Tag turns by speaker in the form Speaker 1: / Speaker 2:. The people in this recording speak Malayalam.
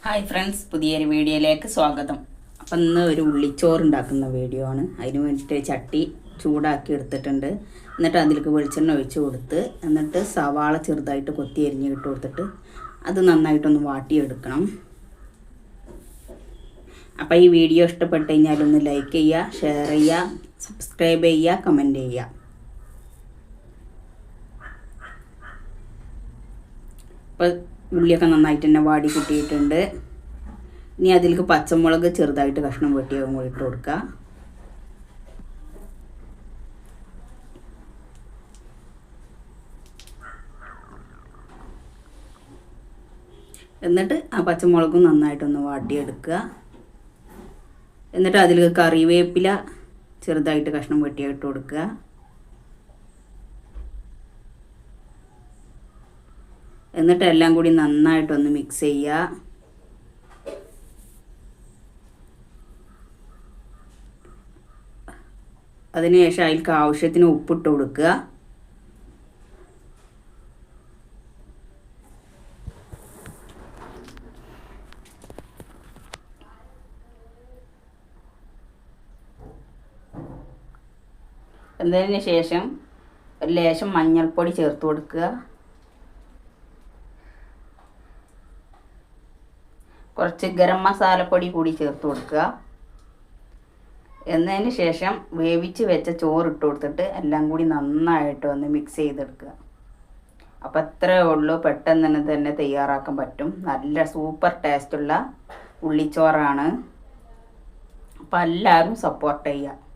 Speaker 1: ഹായ് ഫ്രണ്ട്സ്, പുതിയൊരു വീഡിയോയിലേക്ക് സ്വാഗതം. അപ്പം ഇന്ന് ഒരു ഉള്ളിച്ചോറ് ഉണ്ടാക്കുന്ന വീഡിയോ ആണ്. അതിന് വേണ്ടിയിട്ട് ചട്ടി ചൂടാക്കി എടുത്തിട്ടുണ്ട്. എന്നിട്ട് അതിലേക്ക് വെളിച്ചെണ്ണ ഒഴിച്ച് കൊടുത്ത് എന്നിട്ട് സവാള ചെറുതായിട്ട് കൊത്തി അരിഞ്ഞ് ഇട്ട് കൊടുത്തിട്ട് അത് നന്നായിട്ടൊന്ന് വാട്ടിയെടുക്കണം. അപ്പോൾ ഈ വീഡിയോ ഇഷ്ടപ്പെട്ട് കഴിഞ്ഞാൽ ഒന്ന് ലൈക്ക് ചെയ്യുക, ഷെയർ ചെയ്യുക, സബ്സ്ക്രൈബ് ചെയ്യുക, കമൻറ്റ് ചെയ്യുക. അപ്പോൾ ഉള്ളിയൊക്കെ നന്നായിട്ട് തന്നെ വാടി കിട്ടിയിട്ടുണ്ട്. ഇനി അതിലേക്ക് പച്ചമുളക് ചെറുതായിട്ട് കഷ്ണം വെട്ടിയാകും കൂടി ഇട്ട് കൊടുക്കുക. എന്നിട്ട് ആ പച്ചമുളകും നന്നായിട്ടൊന്ന് വാട്ടിയെടുക്കുക. എന്നിട്ട് അതിലേക്ക് കറിവേപ്പില ചെറുതായിട്ട് കഷ്ണം വെട്ടിയിട്ട് കൊടുക്കുക. എന്നിട്ട് എല്ലാം കൂടി നന്നായിട്ടൊന്ന് മിക്സ് ചെയ്യുക. അതിനുശേഷം അതിലേക്ക് ആവശ്യത്തിന് ഉപ്പിട്ട് കൊടുക്കുക. എന്നതിന് ശേഷം ഒരു ലേശം മഞ്ഞൾപ്പൊടി ചേർത്ത് കൊടുക്കുക. കുറച്ച് ഗരം മസാലപ്പൊടി കൂടി ചേർത്ത് കൊടുക്കുക. എന്നതിന് ശേഷം വേവിച്ച് വെച്ച ചോറ് ഇട്ട് കൊടുത്തിട്ട് എല്ലാം കൂടി നന്നായിട്ട് ഒന്ന് മിക്സ് ചെയ്തെടുക്കുക. അപ്പോൾ അത്രയേ ഉള്ളൂ, പെട്ടെന്ന് തന്നെ തയ്യാറാക്കാൻ പറ്റും. നല്ല സൂപ്പർ ടേസ്റ്റുള്ള ഉള്ളിച്ചോറാണ്. അപ്പോൾ എല്ലാവരും സപ്പോർട്ട് ചെയ്യുക.